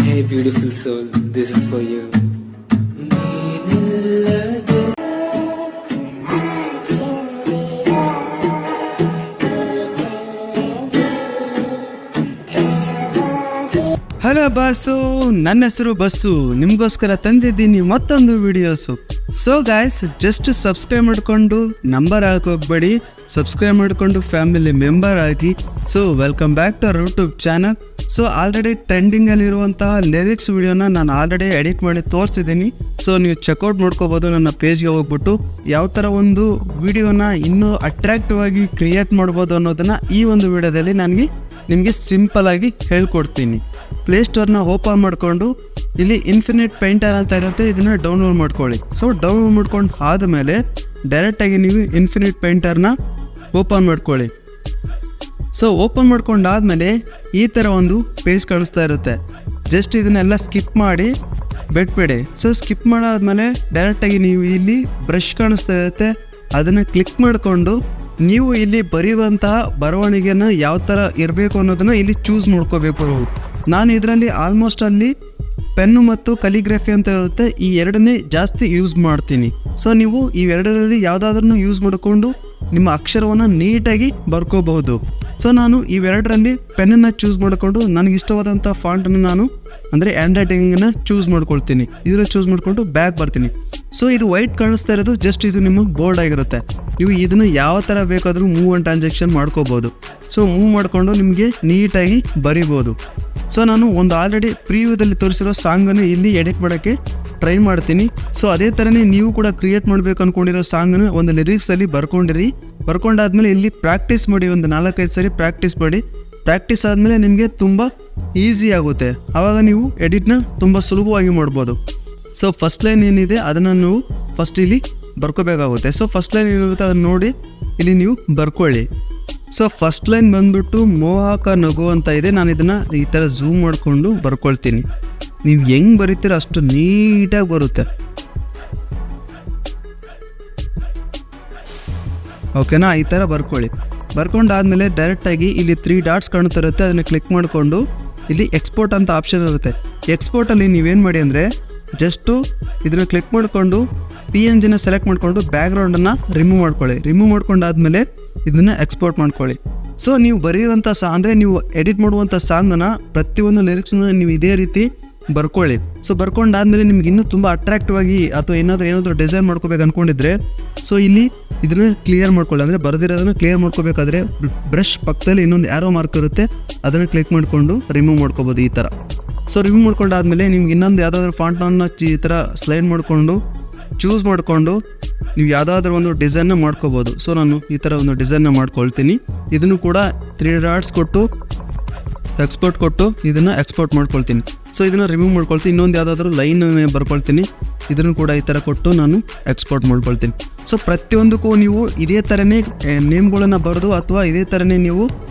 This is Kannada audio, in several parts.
Hey beautiful soul, this is for you. Hello boss, ನನ್ನ ಹೆಸರು ಬಸ್ಸು. ನಿಮಗೋಸ್ಕರ ತಂದಿದ್ದೀನಿ ಮತ್ತೊಂದು videos. So guys, just subscribe ಮಾಡಿಕೊಂಡು ನಂಬರ್ ಹಾಕೋಗ್ಬೇಡಿ, ಸಬ್ಸ್ಕ್ರೈಬ್ ಮಾಡಿಕೊಂಡು ಫ್ಯಾಮಿಲಿ ಮೆಂಬರ್ ಆಗಿ. So welcome back to our YouTube channel. So already ಟ್ರೆಂಡಿಂಗಲ್ಲಿರುವಂತಹ ಲಿರಿಕ್ಸ್ ವಿಡಿಯೋನ ನಾನು ಆಲ್ರೆಡಿ ಎಡಿಟ್ ಮಾಡಿ ತೋರಿಸಿದ್ದೀನಿ. ಸೊ ನೀವು ಚೆಕ್ಔಟ್ ಮಾಡ್ಕೋಬೋದು ನನ್ನ ಪೇಜ್ಗೆ ಹೋಗ್ಬಿಟ್ಟು. ಯಾವ ಥರ ಒಂದು ವಿಡಿಯೋನ ಇನ್ನೂ ಅಟ್ರಾಕ್ಟಿವ್ ಆಗಿ ಕ್ರಿಯೇಟ್ ಮಾಡ್ಬೋದು ಅನ್ನೋದನ್ನು ಈ ಒಂದು ವಿಡಿಯೋದಲ್ಲಿ ನಿಮಗೆ ಸಿಂಪಲ್ ಆಗಿ ಹೇಳ್ಕೊಡ್ತೀನಿ. ಪ್ಲೇಸ್ಟೋರ್ನ ಓಪನ್ ಮಾಡಿಕೊಂಡು ಇಲ್ಲಿ ಇನ್ಫಿನಿಟ್ ಪೇಂಟರ್ ಅಂತ ಇರುತ್ತೆ, ಇದನ್ನು ಡೌನ್ಲೋಡ್ ಮಾಡ್ಕೊಳ್ಳಿ. ಸೊ ಡೌನ್ಲೋಡ್ ಮಾಡ್ಕೊಂಡು ಆದಮೇಲೆ ಡೈರೆಕ್ಟಾಗಿ ನೀವು ಇನ್ಫಿನಿಟ್ ಪೇಂಟರ್ನ ಓಪನ್ ಮಾಡ್ಕೊಳ್ಳಿ. ಸೊ ಓಪನ್ ಮಾಡ್ಕೊಂಡಾದ್ಮೇಲೆ ಈ ಥರ ಒಂದು ಪೇಜ್ ಕಾಣಿಸ್ತಾ ಇರುತ್ತೆ. ಜಸ್ಟ್ ಇದನ್ನೆಲ್ಲ ಸ್ಕಿಪ್ ಮಾಡಿ ಬಿಟ್ಬಿಡಿ. ಸೊ ಸ್ಕಿಪ್ ಮಾಡಾದ್ಮೇಲೆ ಡೈರೆಕ್ಟಾಗಿ ನೀವು ಇಲ್ಲಿ ಬ್ರಷ್ ಕಾಣಿಸ್ತಾ ಇರುತ್ತೆ, ಅದನ್ನು ಕ್ಲಿಕ್ ಮಾಡಿಕೊಂಡು ನೀವು ಇಲ್ಲಿ ಬರೆಯುವಂತಹ ಬರವಣಿಗೆನ ಯಾವ ಥರ ಇರಬೇಕು ಅನ್ನೋದನ್ನು ಇಲ್ಲಿ ಚೂಸ್ ಮಾಡ್ಕೋಬೇಕು. ನಾನು ಇದರಲ್ಲಿ ಆಲ್ಮೋಸ್ಟ್ ಅಲ್ಲಿ ಪೆನ್ನು ಮತ್ತು ಕಲಿಗ್ರಫಿ ಅಂತ ಇರುತ್ತೆ, ಈ ಎರಡನ್ನೇ ಜಾಸ್ತಿ ಯೂಸ್ ಮಾಡ್ತೀನಿ. ಸೊ ನೀವು ಇವೆರಡರಲ್ಲಿ ಯಾವುದಾದ್ರೂ ಯೂಸ್ ಮಾಡಿಕೊಂಡು ನಿಮ್ಮ ಅಕ್ಷರವನ್ನು ನೀಟಾಗಿ ಬರ್ಕೋಬಹುದು. ಸೊ ನಾನು ಇವೆರಡರಲ್ಲಿ ಪೆನ್ನನ್ನು ಚೂಸ್ ಮಾಡಿಕೊಂಡು ನನಗಿಷ್ಟವಾದಂಥ ಫಾಂಟನ್ನು ನಾನು ಅಂದರೆ ಹ್ಯಾಂಡ್ ರೈಟಿಂಗನ್ನು ಚೂಸ್ ಮಾಡ್ಕೊಳ್ತೀನಿ. ಇದರಲ್ಲಿ ಚೂಸ್ ಮಾಡಿಕೊಂಡು ಬ್ಯಾಕ್ ಬರ್ತೀನಿ. ಸೊ ಇದು ವೈಟ್ ಕಾಣಿಸ್ತಾ ಇರೋದು ಜಸ್ಟ್ ಇದು ನಿಮ್ಮ ಬೋರ್ಡ್ ಆಗಿರುತ್ತೆ. ನೀವು ಇದನ್ನು ಯಾವ ಥರ ಬೇಕಾದರೂ ಮೂವ್ ಆ್ಯಂಡ್ ಟ್ರಾನ್ಸಾಕ್ಷನ್ ಮಾಡ್ಕೋಬೋದು. ಸೊ ಮೂವ್ ಮಾಡಿಕೊಂಡು ನಿಮಗೆ ನೀಟಾಗಿ ಬರಿಬೋದು. ಸೊ ನಾನು ಒಂದು ಆಲ್ರೆಡಿ ಪ್ರಿವ್ಯೂದಲ್ಲಿ ತೋರಿಸಿರೋ ಸಾಂಗನ್ನು ಇಲ್ಲಿ ಎಡಿಟ್ ಮಾಡೋಕ್ಕೆ ಟ್ರೈ ಮಾಡ್ತೀನಿ. ಸೊ ಅದೇ ಥರನೇ ನೀವು ಕೂಡ ಕ್ರಿಯೇಟ್ ಮಾಡಬೇಕು ಅಂದ್ಕೊಂಡಿರೋ ಸಾಂಗನ್ನು ಒಂದು ಲಿರಿಕ್ಸಲ್ಲಿ ಬರ್ಕೊಂಡಾದ್ಮೇಲೆ ಇಲ್ಲಿ ಪ್ರಾಕ್ಟೀಸ್ ಮಾಡಿ, ಒಂದು 4-5 ಸರಿ ಪ್ರಾಕ್ಟೀಸ್ ಮಾಡಿ. ಪ್ರಾಕ್ಟೀಸ್ ಆದಮೇಲೆ ನಿಮಗೆ ತುಂಬ ಈಸಿ ಆಗುತ್ತೆ. ಆವಾಗ ನೀವು ಎಡಿಟ್ನ ತುಂಬ ಸುಲಭವಾಗಿ ಮಾಡ್ಬೋದು. ಸೊ ಫಸ್ಟ್ ಲೈನ್ ಏನಿದೆ ಅದನ್ನು ನೀವು ಫಸ್ಟ್ ಇಲ್ಲಿ ಬರ್ಕೋಬೇಕಾಗುತ್ತೆ. ಸೊ ಫಸ್ಟ್ ಲೈನ್ ಏನಿರುತ್ತೆ ಅದನ್ನು ನೋಡಿ ಇಲ್ಲಿ ನೀವು ಬರ್ಕೊಳ್ಳಿ. ಸೊ ಫಸ್ಟ್ ಲೈನ್ ಬಂದ್ಬಿಟ್ಟು ಮೋಹಕ ನಗು ಅಂತ ಇದೆ. ನಾನು ಇದನ್ನು ಈ ಥರ ಝೂಮ್ ಮಾಡಿಕೊಂಡು ಬರ್ಕೊಳ್ತೀನಿ. ನೀವು ಹೆಂಗೆ ಬರೀತೀರ ಅಷ್ಟು ನೀಟಾಗಿ ಬರುತ್ತೆ. ಓಕೆನಾ? ಈ ಥರ ಬರ್ಕೊಳ್ಳಿ. ಬರ್ಕೊಂಡಾದ್ಮೇಲೆ ಡೈರೆಕ್ಟಾಗಿ ಇಲ್ಲಿ 3 ಡಾಟ್ಸ್ ಕಾಣ್ತಾ ಇರುತ್ತೆ, ಅದನ್ನು ಕ್ಲಿಕ್ ಮಾಡಿಕೊಂಡು ಇಲ್ಲಿ ಎಕ್ಸ್ಪೋರ್ಟ್ ಅಂತ ಆಪ್ಷನ್ ಇರುತ್ತೆ. ಎಕ್ಸ್ಪೋರ್ಟಲ್ಲಿ ನೀವೇನು ಮಾಡಿ ಅಂದರೆ ಜಸ್ಟು ಇದನ್ನು ಕ್ಲಿಕ್ ಮಾಡಿಕೊಂಡು PNGನ ಸೆಲೆಕ್ಟ್ ಮಾಡಿಕೊಂಡು ಬ್ಯಾಕ್ಗ್ರೌಂಡನ್ನು ರಿಮೂವ್ ಮಾಡ್ಕೊಳ್ಳಿ. ರಿಮೂವ್ ಮಾಡ್ಕೊಂಡಾದ್ಮೇಲೆ ಇದನ್ನು ಎಕ್ಸ್ಪೋರ್ಟ್ ಮಾಡ್ಕೊಳ್ಳಿ. ಸೊ ನೀವು ಬರೆಯುವಂಥ ಅಂದರೆ ನೀವು ಎಡಿಟ್ ಮಾಡುವಂಥ ಸಾಂಗನ್ನು ಪ್ರತಿಯೊಂದು ಲಿರಿಕ್ಸ್ನ ನೀವು ಇದೇ ರೀತಿ ಬರ್ಕೊಳ್ಳಿ. ಸೊ ಬರ್ಕೊಂಡಾದ್ಮೇಲೆ ನಿಮ್ಗೆ ಇನ್ನೂ ತುಂಬ ಅಟ್ರಾಕ್ಟಿವ್ ಆಗಿ ಅಥವಾ ಏನಾದರೂ ಡಿಸೈನ್ ಮಾಡ್ಕೋಬೇಕು ಅಂದ್ಕೊಂಡಿದ್ರೆ ಸೊ ಇಲ್ಲಿ ಇದನ್ನು ಕ್ಲಿಯರ್ ಮಾಡ್ಕೊಳ್ಳಿ. ಅಂದರೆ ಬರೆದಿರೋದನ್ನು ಕ್ಲಿಯರ್ ಮಾಡ್ಕೋಬೇಕಾದ್ರೆ ಬ್ರಷ್ ಪಕ್ಕದಲ್ಲಿ ಇನ್ನೊಂದು ಆ್ಯರೋ ಮಾರ್ಕ್ ಇರುತ್ತೆ, ಅದನ್ನು ಕ್ಲಿಕ್ ಮಾಡಿಕೊಂಡು ರಿಮೂವ್ ಮಾಡ್ಕೋಬೋದು ಈ ಥರ. ಸೊ ರಿಮೂವ್ ಮಾಡ್ಕೊಂಡಾದ್ಮೇಲೆ ನಿಮ್ಗೆ ಇನ್ನೊಂದು ಯಾವುದಾದ್ರೂ ಫಾಂಟನ್ನು ಈ ಥರ ಸ್ಲೈಡ್ ಮಾಡಿಕೊಂಡು ಚೂಸ್ ಮಾಡಿಕೊಂಡು ನೀವು ಯಾವುದಾದ್ರೂ ಒಂದು ಡಿಸೈನ್ನ ಮಾಡ್ಕೋಬೋದು. ಸೊ ನಾನು ಈ ಥರ ಒಂದು ಡಿಸೈನ್ನ ಮಾಡ್ಕೊಳ್ತೀನಿ. ಇದನ್ನು ಕೂಡ 3 ಡಾಟ್ಸ್ ಕೊಟ್ಟು ಎಕ್ಸ್ಪೋರ್ಟ್ ಕೊಟ್ಟು ಇದನ್ನು ಎಕ್ಸ್ಪೋರ್ಟ್ ಮಾಡ್ಕೊಳ್ತೀನಿ. ಸೊ ಇದನ್ನು ರಿಮೂವ್ ಮಾಡ್ಕೊಳ್ತೀನಿ. ಇನ್ನೊಂದು ಯಾವುದಾದ್ರೂ ಲೈನ್ ಬರ್ಕೊಳ್ತೀನಿ, ಇದನ್ನು ಕೂಡ ಈ ಥರ ಕೊಟ್ಟು ನಾನು ಎಕ್ಸ್ಪೋರ್ಟ್ ಮಾಡ್ಕೊಳ್ತೀನಿ. ಸೊ ಪ್ರತಿಯೊಂದಕ್ಕೂ ನೀವು ಇದೇ ಥರನೇ ನೇಮ್ಗಳನ್ನು ಬರೆದು ಅಥವಾ ಇದೇ ಥರನೇ ನೀವು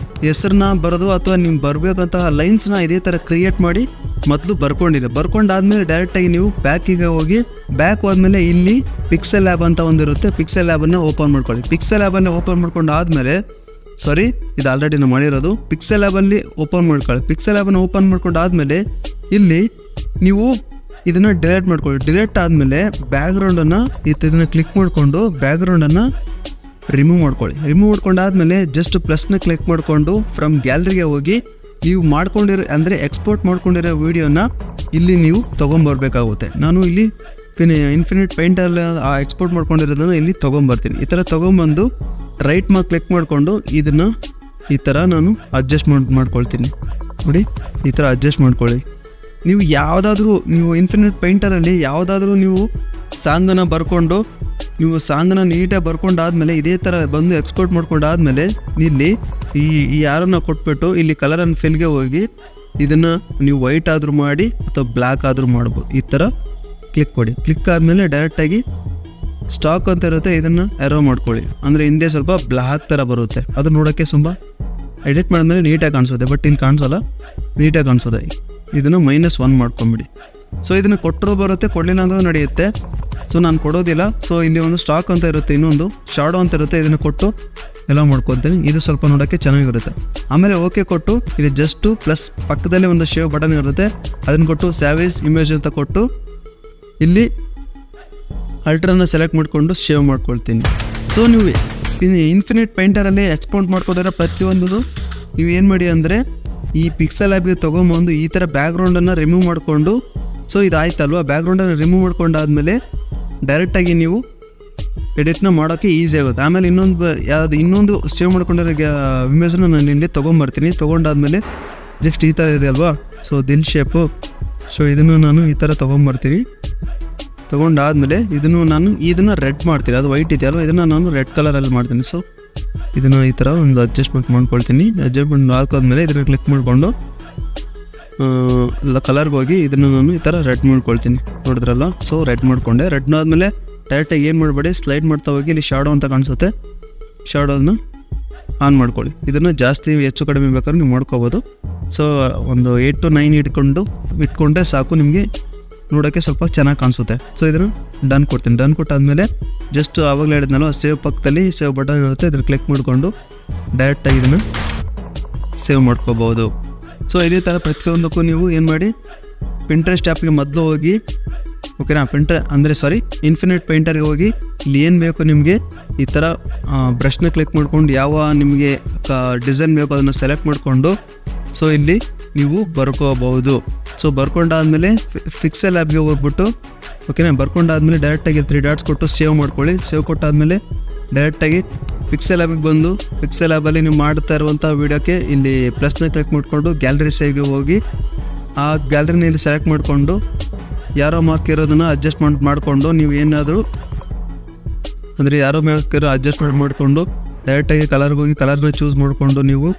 ಹೆಸರನ್ನ ಬರೆದು ಅಥವಾ ನೀವು ಬರಬೇಕಂತಹ ಲೈನ್ಸ್ನ ಇದೇ ಥರ ಕ್ರಿಯೇಟ್ ಮಾಡಿ ಮೊದಲು ಬರ್ಕೊಂಡಾದ್ಮೇಲೆ ಡೈರೆಕ್ಟಾಗಿ ನೀವು ಬ್ಯಾಕಿಗೆ ಹೋಗಿ ಬ್ಯಾಕ್ ಹೋದ್ಮೇಲೆ ಇಲ್ಲಿ ಪಿಕ್ಸೆಲ್ ಲ್ಯಾಬ್ ಅಂತ ಒಂದಿರುತ್ತೆ, ಪಿಕ್ಸೆಲ್ ಲ್ಯಾಬನ್ನು ಓಪನ್ ಮಾಡ್ಕೊಳ್ಳಿ. ಪಿಕ್ಸೆಲ್ ಲ್ಯಾಬನ್ನು ಓಪನ್ ಮಾಡ್ಕೊಂಡು ಆದಮೇಲೆ ಇದು ಆಲ್ರೆಡಿ ನಾವು ಮಾಡಿರೋದು. ಪಿಕ್ಸೆಲ್ ಲ್ಯಾಬಲ್ಲಿ ಓಪನ್ ಮಾಡ್ಕೊಳ್ಳಿ. ಪಿಕ್ಸೆಲ್ ಲ್ಯಾಬನ್ನು ಓಪನ್ ಮಾಡ್ಕೊಂಡು ಆದಮೇಲೆ ಇಲ್ಲಿ ನೀವು ಇದನ್ನು ಡಿಲೀಟ್ ಮಾಡ್ಕೊಳ್ಳಿ. ಡಿಲೀಟ್ ಆದಮೇಲೆ ಬ್ಯಾಕ್ಗ್ರೌಂಡನ್ನು ಇದನ್ನು ಕ್ಲಿಕ್ ಮಾಡಿಕೊಂಡು ಬ್ಯಾಕ್ಗ್ರೌಂಡನ್ನು ರಿಮೂವ್ ಮಾಡ್ಕೊಳ್ಳಿ. ರಿಮೂವ್ ಮಾಡ್ಕೊಂಡಾದ್ಮೇಲೆ ಜಸ್ಟ್ ಪ್ಲಸ್ನ ಕ್ಲಿಕ್ ಮಾಡಿಕೊಂಡು ಫ್ರಮ್ ಗ್ಯಾಲರಿಗೆ ಹೋಗಿ ನೀವು ಮಾಡ್ಕೊಂಡಿರೋ ಅಂದರೆ ಎಕ್ಸ್ಪೋರ್ಟ್ ಮಾಡ್ಕೊಂಡಿರೋ ವೀಡಿಯೋನ ಇಲ್ಲಿ ನೀವು ತೊಗೊಂಬರ್ಬೇಕಾಗುತ್ತೆ. ನಾನು ಇಲ್ಲಿ ಇನ್ಫಿನಿಟ್ ಪೇಂಟರ್ ಎಕ್ಸ್ಪೋರ್ಟ್ ಮಾಡ್ಕೊಂಡಿರೋದನ್ನು ಇಲ್ಲಿ ತೊಗೊಂಬರ್ತೀನಿ. ಈ ಥರ ತೊಗೊಂಬಂದು ರೈಟ್ ಮಾರ್ಕ್ ಕ್ಲಿಕ್ ಮಾಡಿಕೊಂಡು ಇದನ್ನು ಈ ಥರ ನಾನು ಅಡ್ಜಸ್ಟ್ ಮಾಡ್ಕೊಳ್ತೀನಿ. ನೋಡಿ, ಈ ಥರ ಅಡ್ಜಸ್ಟ್ ಮಾಡ್ಕೊಳ್ಳಿ. ನೀವು ಇನ್ಫಿನಿಟ್ ಪೇಂಟರಲ್ಲಿ ಯಾವುದಾದ್ರೂ ನೀವು ಸಾಂಗನ್ನು ಬರ್ಕೊಂಡು ನೀವು ಸಾಂಗನ್ನು ನೀಟಾಗಿ ಬರ್ಕೊಂಡಾದ್ಮೇಲೆ ಇದೇ ಥರ ಬಂದು ಎಕ್ಸ್ಪೋರ್ಟ್ ಮಾಡ್ಕೊಂಡಾದ್ಮೇಲೆ ಇಲ್ಲಿ ಈ ಯಾರನ್ನು ಕೊಟ್ಬಿಟ್ಟು ಇಲ್ಲಿ ಕಲರ್ ಆ್ಯಂಡ್ ಫಿಲ್ಗೆ ಹೋಗಿ ಇದನ್ನು ನೀವು ವೈಟ್ ಆದರೂ ಮಾಡಿ ಅಥವಾ ಬ್ಲ್ಯಾಕ್ ಆದರೂ ಮಾಡ್ಬೋದು. ಈ ಥರ ಕ್ಲಿಕ್ ಕೊಡಿ. ಕ್ಲಿಕ್ ಆದಮೇಲೆ ಡೈರೆಕ್ಟಾಗಿ ಸ್ಟಾಕ್ ಅಂತ ಇರುತ್ತೆ, ಇದನ್ನು ಎರೋ ಮಾಡ್ಕೊಳ್ಳಿ. ಅಂದರೆ ಹಿಂದೆ ಸ್ವಲ್ಪ ಬ್ಲ್ಯಾಕ್ ಥರ ಬರುತ್ತೆ, ಅದು ನೋಡೋಕ್ಕೆ ತುಂಬ ಎಡಿಟ್ ಮಾಡಿದ್ಮೇಲೆ ನೀಟಾಗಿ ಕಾಣಿಸುತ್ತೆ. ಬಟ್ ಇಲ್ಲಿ ಕಾಣಿಸೋಲ್ಲ, ನೀಟಾಗಿ ಕಾಣಿಸೋದೆ. ಇದನ್ನು -1 ಮಾಡ್ಕೊಂಬಿಡಿ. ಸೊ ಇದನ್ನು ಕೊಟ್ಟರು ಬರುತ್ತೆ, ಕೊಡಲಿಲ್ಲ ಅಂದರೂ ನಡೆಯುತ್ತೆ. ಸೊ ನಾನು ಕೊಡೋದಿಲ್ಲ. ಸೊ ಇಲ್ಲಿ ಒಂದು ಸ್ಟಾಕ್ ಅಂತ ಇರುತ್ತೆ, ಇನ್ನೊಂದು ಶಾಡೋ ಅಂತ ಇರುತ್ತೆ, ಇದನ್ನು ಕೊಟ್ಟು ಎಲ್ಲ ಮಾಡ್ಕೊತೀನಿ. ಇದು ಸ್ವಲ್ಪ ನೋಡೋಕ್ಕೆ ಚೆನ್ನಾಗಿರುತ್ತೆ. ಆಮೇಲೆ ಓಕೆ ಕೊಟ್ಟು ಇಲ್ಲಿ ಜಸ್ಟು ಪ್ಲಸ್ ಪಕ್ಕದಲ್ಲಿ ಒಂದು ಶೇವ್ ಬಟನ್ ಇರುತ್ತೆ, ಅದನ್ನು ಕೊಟ್ಟು ಸ್ಯಾವೇಜ್ ಇಮೇಜ್ ಅಂತ ಕೊಟ್ಟು ಇಲ್ಲಿ ಅಲ್ಟ್ರನ್ನ ಸೆಲೆಕ್ಟ್ ಮಾಡಿಕೊಂಡು ಶೇವ್ ಮಾಡ್ಕೊಳ್ತೀನಿ. ಸೊ ನೀವು ಇನ್ಫಿನಿಟ್ ಪೇಂಟರಲ್ಲಿ ಎಕ್ಸ್ಪೋರ್ಟ್ ಮಾಡ್ಕೊಳ್ತಾರೆ ಪ್ರತಿಯೊಂದು ನೀವು ಏನು ಮಾಡಿ ಅಂದರೆ ಈ ಪಿಕ್ಸೆಲ್ ಆ್ಯಪ್ಗೆ ತೊಗೊಂಬಂದು ಈ ಥರ ಬ್ಯಾಕ್ಗ್ರೌಂಡನ್ನು ರಿಮೂವ್ ಮಾಡಿಕೊಂಡು, ಸೊ ಇದಾಯ್ತಲ್ವ, ಬ್ಯಾಕ್ಗ್ರೌಂಡನ್ನು ರಿಮೂವ್ ಮಾಡ್ಕೊಂಡಾದಮೇಲೆ ಡೈರೆಕ್ಟಾಗಿ ನೀವು ಎಡಿಟ್ನ ಮಾಡೋಕ್ಕೆ ಈಸಿ ಆಗುತ್ತೆ. ಆಮೇಲೆ ಇನ್ನೊಂದು ಸೇವ್ ಮಾಡ್ಕೊಂಡಿರೋ ಇಮೇಜನ್ನು ನಾನು ಇಲ್ಲಿ ತೊಗೊಂಬರ್ತೀನಿ. ತೊಗೊಂಡಾದ್ಮೇಲೆ ಜಸ್ಟ್ ಈ ಥರ ಇದೆ ಅಲ್ವಾ, ಸೊ ದಿಲ್ ಶೇಪು, ಸೊ ಇದನ್ನು ನಾನು ಈ ಥರ ತೊಗೊಂಬರ್ತೀನಿ. ತೊಗೊಂಡಾದ್ಮೇಲೆ ಇದನ್ನು ರೆಡ್ ಮಾಡ್ತೀನಿ. ಅದು ವೈಟ್ ಇದೆಯಲ್ವ, ಇದನ್ನು ನಾನು ರೆಡ್ ಕಲರಲ್ಲಿ ಮಾಡ್ತೀನಿ. ಸೊ ಇದನ್ನು ಈ ಥರ ಒಂದು ಅಡ್ಜಸ್ಟ್ಮೆಂಟ್ ಮಾಡ್ಕೊಳ್ತೀನಿ. ಅಡ್ಜಸ್ಟ್ಮೆಂಟ್ ಹಾಕಾದ್ಮೇಲೆ ಇದನ್ನು ಕ್ಲಿಕ್ ಮಾಡಿಕೊಂಡು ಕಲರ್ಗೆ ಹೋಗಿ ಇದನ್ನು ನಾನು ಈ ಥರ ರೆಡ್ ಮಾಡ್ಕೊಳ್ತೀನಿ. ನೋಡಿದ್ರಲ್ಲ, ಸೊ ರೆಡ್ ಮಾಡಿಕೊಂಡೆ. ರೆಡ್ ಆದಮೇಲೆ ಡೈರೆಕ್ಟಾಗಿ ಏನು ಮಾಡಬೇಡಿ, ಸ್ಲೈಡ್ ಮಾಡ್ತಾ ಹೋಗಿ ಇಲ್ಲಿ ಶಾಡೋ ಅಂತ ಕಾಣಿಸುತ್ತೆ, ಶಾಡೋದನ್ನ ಆನ್ ಮಾಡ್ಕೊಳ್ಳಿ. ಇದನ್ನು ಜಾಸ್ತಿ ಹೆಚ್ಚು ಕಡಿಮೆ ಬೇಕಾದ್ರೆ ನೀವು ಮಾಡ್ಕೋಬೋದು. ಸೊ ಒಂದು 8 to 9 ಇಟ್ಕೊಂಡ್ರೆ ಸಾಕು, ನಿಮಗೆ ನೋಡೋಕ್ಕೆ ಸ್ವಲ್ಪ ಚೆನ್ನಾಗಿ ಕಾಣಿಸುತ್ತೆ. ಸೊ ಇದನ್ನು ಡನ್ ಕೊಡ್ತೀನಿ. ಡನ್ ಕೊಟ್ಟಾದಮೇಲೆ ಜಸ್ಟ್ ಆವಾಗಲೇ ಹೇಳಿದ್ನಲ್ಲ ಸೇವ್ ಪಕ್ಕದಲ್ಲಿ ಸೇವ್ ಬಟನ್ ಇರುತ್ತೆ, ಇದನ್ನು ಕ್ಲಿಕ್ ಮಾಡಿಕೊಂಡು ಡೈರೆಕ್ಟಾಗಿ ಇದನ್ನು ಸೇವ್ ಮಾಡ್ಕೋಬೋದು. ಸೊ ಇದೇ ಥರ ಪ್ರತಿಯೊಂದಕ್ಕೂ ನೀವು ಏನು ಮಾಡಿ, ಪಿಂಟ್ರೆಸ್ಟ್ ಆ್ಯಪ್ಗೆ ಮೊದಲು ಹೋಗಿ, ಓಕೆನಾ, ಇನ್ಫಿನಿಟ್ ಪೇಂಟರ್ಗೆ ಹೋಗಿ ಇಲ್ಲಿ ಏನು ಬೇಕು ನಿಮಗೆ ಈ ಥರ ಬ್ರಷ್ನ ಕ್ಲಿಕ್ ಮಾಡ್ಕೊಂಡು ಯಾವ ನಿಮಗೆ ಡಿಸೈನ್ ಬೇಕು ಅದನ್ನು ಸೆಲೆಕ್ಟ್ ಮಾಡಿಕೊಂಡು ಸೊ ಇಲ್ಲಿ ನೀವು ಬರ್ಕೋಬಹುದು. ಸೊ ಬರ್ಕೊಂಡಾದ್ಮೇಲೆ ಪಿಕ್ಸೆಲ್ ಆ್ಯಪ್ಗೆ ಹೋಗ್ಬಿಟ್ಟು, ಓಕೆನಾ, ಬರ್ಕೊಂಡಾದ್ಮೇಲೆ ಡೈರೆಕ್ಟಾಗಿ 3 ಡಾಟ್ಸ್ ಕೊಟ್ಟು ಸೇವ್ ಮಾಡ್ಕೊಳ್ಳಿ. ಸೇವ್ ಕೊಟ್ಟಾದಮೇಲೆ ಡೈರೆಕ್ಟಾಗಿ ಪಿಕ್ಸೆಲ್ ಆ್ಯಪಿಗೆ ಬಂದು ಪಿಕ್ಸೆಲ್ ಆ್ಯಪಲ್ಲಿ ನೀವು ಮಾಡ್ತಾ ಇರುವಂಥ ವೀಡಿಯೋಕ್ಕೆ ಇಲ್ಲಿ ಪ್ಲಸ್ನ ಕ್ಲಿಕ್ ಮಾಡಿಕೊಂಡು ಗ್ಯಾಲರಿ ಸೇವ್ಗೆ ಹೋಗಿ ಆ ಗ್ಯಾಲರಿನಲ್ಲಿ ಸೆಲೆಕ್ಟ್ ಮಾಡಿಕೊಂಡು ಯಾರೋ ಮಾರ್ಕ್ ಇರೋದನ್ನು ಅಡ್ಜಸ್ಟ್ಮೆಂಟ್ ಮಾಡಿಕೊಂಡು ನೀವು ಏನಾದರೂ ಅಂದರೆ ಯಾರೋ ಮಾರ್ಕ್ ಇರೋ ಅಡ್ಜಸ್ಟ್ಮೆಂಟ್ ಮಾಡಿಕೊಂಡು ಡೈರೆಕ್ಟಾಗಿ ಕಲರ್ಗೆ ಹೋಗಿ ಕಲರ್ನ ಚೂಸ್ ಮಾಡಿಕೊಂಡು ನೀವು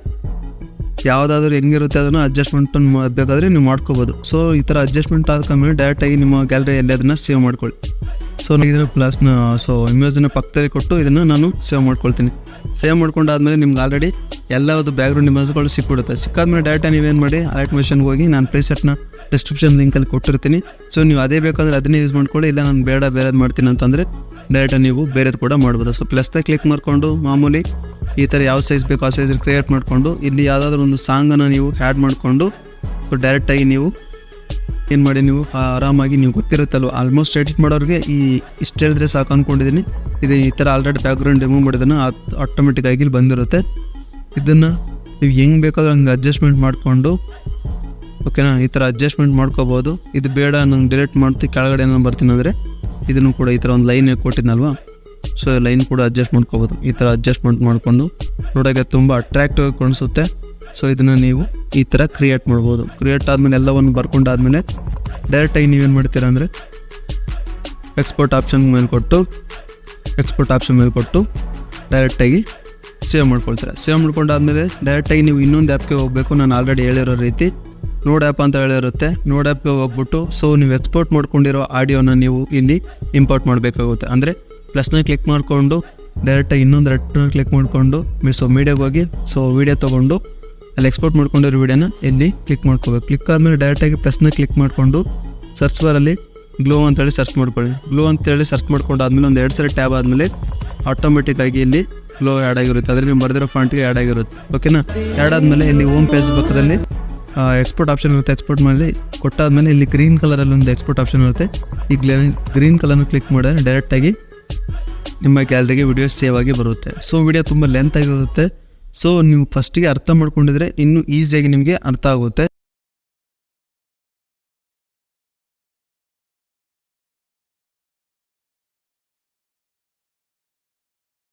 ಯಾವುದಾದ್ರೂ ಹೆಂಗಿರುತ್ತೆ ಅದನ್ನು ಅಡ್ಜಸ್ಟ್ಮೆಂಟ್ ಬೇಕಾದರೆ ನೀವು ಮಾಡ್ಕೋಬೋದು. ಸೊ ಈ ಥರ ಅಡ್ಜಸ್ಟ್ಮೆಂಟ್ ಆದ್ಮೇಲೆ ಡೈರೆಕ್ಟಾಗಿ ನಿಮ್ಮ ಗ್ಯಾಲರಿಯಲ್ಲಿ ಅದನ್ನು ಸೇವ್ ಮಾಡ್ಕೊಳ್ಳಿ. ಸೊ ಇದನ್ನು ಪ್ಲಸ್ನ ಇಮೇಜನ್ನು ಪಕ್ಕದಲ್ಲಿ ಕೊಟ್ಟು ಇದನ್ನು ನಾನು ಸೇವ್ ಮಾಡ್ಕೊಳ್ತೀನಿ. ಸೇವ್ ಮಾಡ್ಕೊಂಡಾದ್ಮೇಲೆ ನಿಮ್ಗೆ ಆಲ್ರೆಡಿ ಎಲ್ಲವುದು ಬ್ಯಾಕ್ಗ್ರೌಂಡ್ ಇಮೇಜ್ಗಳು ಸಿಕ್ಬಿಡುತ್ತೆ. ಸಿಕ್ಕಾದ್ಮೇಲೆ ಡೈರೆಕ್ಟಾಗಿ ನೀವೇನು ಮಾಡಿ ಅಲೈಟ್ಮೋಷನ್ಗೆ ಹೋಗಿ ನಾನು ಪ್ರೀಸೆಟ್ನ ಡಿಸ್ಕ್ರಿಪ್ಷನ್ ಲಿಂಕಲ್ಲಿ ಕೊಟ್ಟಿರ್ತೀನಿ. ಸೊ ನೀವು ಅದೇ ಬೇಕಂದರೆ ಅದನ್ನೇ ಯೂಸ್ ಮಾಡ್ಕೊಳ್ಳಿ. ಇಲ್ಲ ನಾನು ಬೇರೆದು ಮಾಡ್ತೀನಿ ಅಂತಂದರೆ ಡೈರೆಕ್ಟಾಗಿ ನೀವು ಬೇರೆದು ಕೂಡ ಮಾಡ್ಬೋದು. ಸೊ ಪ್ಲಸ್ನ ಕ್ಲಿಕ್ ಮಾಡಿಕೊಂಡು ಮಾಮೂಲಿ ಈ ಥರ ಯಾವ ಸೈಜ್ ಬೇಕೋ ಆ ಸೈಜಲ್ಲಿ ಕ್ರಿಯೇಟ್ ಮಾಡಿಕೊಂಡು ಇಲ್ಲಿ ಯಾವುದಾದ್ರೂ ಒಂದು ಸಾಂಗನ್ನು ನೀವು ಆ್ಯಡ್ ಮಾಡಿಕೊಂಡು ಸೊ ಡೈರೆಕ್ಟಾಗಿ ನೀವು ಏನು ಮಾಡಿ ನೀವು ಆರಾಮಾಗಿ ನೀವು ಗೊತ್ತಿರುತ್ತಲ್ವ, ಆಲ್ಮೋಸ್ಟ್ ಎಡಿಟ್ ಮಾಡೋರಿಗೆ ಇಷ್ಟು ಹೇಳಿದ್ರೆ ಸಾಕು ಅಂದ್ಕೊಂಡಿದ್ದೀನಿ. ಇದು ಈ ಥರ ಆಲ್ರೆಡಿ ಬ್ಯಾಕ್ಗ್ರೌಂಡ್ ರಿಮೂವ್ ಮಾಡಿದ್ದನ್ನು ಆಟೋಮೆಟಿಕ್ಕಾಗಿ ಇಲ್ಲಿ ಬಂದಿರುತ್ತೆ. ಇದನ್ನು ನೀವು ಹೆಂಗೆ ಬೇಕಾದ್ರೂ ಹಂಗೆ ಅಡ್ಜಸ್ಟ್ಮೆಂಟ್ ಮಾಡಿಕೊಂಡು, ಓಕೆನಾ, ಈ ಥರ ಅಡ್ಜಸ್ಟ್ಮೆಂಟ್ ಮಾಡ್ಕೋಬೋದು. ಇದು ಬೇಡ ನಂಗೆ ಡಿಲೀಟ್ ಮಾಡ್ತೀನಿ ಕೆಳಗಡೆ ಏನೋ ಬರ್ತೀನಿ ಅಂದರೆ ಇದನ್ನು ಕೂಡ ಈ ಥರ ಒಂದು ಲೈನ್ ಕೊಟ್ಟಿದ್ನಲ್ವ, ಸೊ ಲೈನ್ ಕೂಡ ಅಡ್ಜಸ್ಟ್ ಮಾಡ್ಕೋಬೋದು. ಈ ಥರ ಅಡ್ಜಸ್ಟ್ಮೆಂಟ್ ಮಾಡಿಕೊಂಡು ನೋಡೋಕ್ಕೆ ತುಂಬ ಅಟ್ರಾಕ್ಟಿವ್ ಆಗಿ ಕಾಣಿಸುತ್ತೆ. ಸೊ ಇದನ್ನು ನೀವು ಈ ಥರ ಕ್ರಿಯೇಟ್ ಮಾಡ್ಬೋದು. ಕ್ರಿಯೇಟ್ ಆದಮೇಲೆ ಎಲ್ಲವನ್ನು ಬರ್ಕೊಂಡಾದ್ಮೇಲೆ ಡೈರೆಕ್ಟಾಗಿ ನೀವೇನು ಮಾಡ್ತೀರಾ ಅಂದರೆ ಎಕ್ಸ್ಪೋರ್ಟ್ ಆಪ್ಷನ್ ಮೇಲೆ ಕೊಟ್ಟು ಡೈರೆಕ್ಟಾಗಿ ಸೇವ್ ಮಾಡ್ಕೊಳ್ತೀರಾ. ಸೇವ್ ಮಾಡ್ಕೊಂಡಾದ್ಮೇಲೆ ಡೈರೆಕ್ಟಾಗಿ ನೀವು ಇನ್ನೊಂದು ಆ್ಯಪ್ಗೆ ಹೋಗಬೇಕು. ನಾನು ಆಲ್ರೆಡಿ ಹೇಳಿರೋ ರೀತಿ ನೋಡ್ ಆ್ಯಪ್ ಅಂತ ಹೇಳಿರುತ್ತೆ. ನೋಡ್ ಆ್ಯಪ್ಗೆ ಹೋಗ್ಬಿಟ್ಟು ಸೊ ನೀವು ಎಕ್ಸ್ಪೋರ್ಟ್ ಮಾಡ್ಕೊಂಡಿರೋ ಆಡಿಯೋನ ನೀವು ಇಲ್ಲಿ ಇಂಪೋರ್ಟ್ ಮಾಡಬೇಕಾಗುತ್ತೆ. ಅಂದರೆ ಪ್ಲಸ್ನ ಕ್ಲಿಕ್ ಮಾಡಿಕೊಂಡು ಡೈರೆಕ್ಟಾಗಿ ಇನ್ನೊಂದು ರೆಡ್ನ ಕ್ಲಿಕ್ ಮಾಡಿಕೊಂಡು ಮೀಡಿಯಾಗೆ ಹೋಗಿ ಸೊ ವೀಡಿಯೋ ತೊಗೊಂಡು ಅಲ್ಲಿ ಎಕ್ಸ್ಪೋರ್ಟ್ ಮಾಡ್ಕೊಂಡಿರೋ ವೀಡಿಯೋನ ಇಲ್ಲಿ ಕ್ಲಿಕ್ ಮಾಡ್ಕೋಬೇಕು. ಕ್ಲಿಕ್ ಆದಮೇಲೆ ಡೈರೆಕ್ಟಾಗಿ ಪ್ಲಸ್ನ ಕ್ಲಿಕ್ ಮಾಡಿಕೊಂಡು ಸರ್ಚ್ ಬಾರಲ್ಲಿ ಗ್ಲೋ ಅಂತೇಳಿ ಸರ್ಚ್ ಮಾಡ್ಕೊಳ್ಳಿ. ಗ್ಲೋ ಅಂತೇಳಿ ಸರ್ಚ್ ಮಾಡ್ಕೊಂಡಾದ್ಮೇಲೆ ಒಂದು 2 ಸರಿ ಟ್ಯಾಬ್ ಆದಮೇಲೆ ಆಟೋಮೆಟಿಕ್ಕಾಗಿ ಇಲ್ಲಿ ಗ್ಲೋ ಆ್ಯಡ್ ಆಗಿರುತ್ತೆ. ಆದರೆ ನೀವು ಬರೆದಿರೋ ಫಾಂಟ್ಗೆ ಆ್ಯಡ್ ಆಗಿರುತ್ತೆ. ಓಕೆನಾ, ಆ್ಯಡ್ ಆದಮೇಲೆ ಇಲ್ಲಿ ಹೋಮ್ ಪೇಜ್ ಪಕ್ಕದಲ್ಲಿ ಎಕ್ಸ್ಪೋರ್ಟ್ ಆಪ್ಷನ್ ಇರುತ್ತೆ. ಎಕ್ಸ್ಪೋರ್ಟ್ ಮಾಡಿ ಕೊಟ್ಟಾದಮೇಲೆ ಇಲ್ಲಿ ಗ್ರೀನ್ ಕಲರಲ್ಲಿ ಒಂದು ಎಕ್ಸ್ಪೋರ್ಟ್ ಆಪ್ಷನ್ ಇರುತ್ತೆ. ಈ ಗ್ರೀನ್ ಕಲರ್ನ ಕ್ಲಿಕ್ ಮಾಡಿದ್ರೆ ಡೈರೆಕ್ಟಾಗಿ ನಿಮ್ಮ ಗ್ಯಾಲರಿಗೆ ವಿಡಿಯೋ ಸೇವ್ ಆಗಿ ಬರುತ್ತೆ. ಸೊ ವಿಡಿಯೋ ತುಂಬ ಲೆಂತ್ ಆಗಿರುತ್ತೆ. ಸೊ ನೀವು ಫಸ್ಟಿಗೆ ಅರ್ಥ ಮಾಡ್ಕೊಂಡಿದ್ರೆ ಇನ್ನೂ ಈಸಿಯಾಗಿ ನಿಮಗೆ ಅರ್ಥ ಆಗುತ್ತೆ.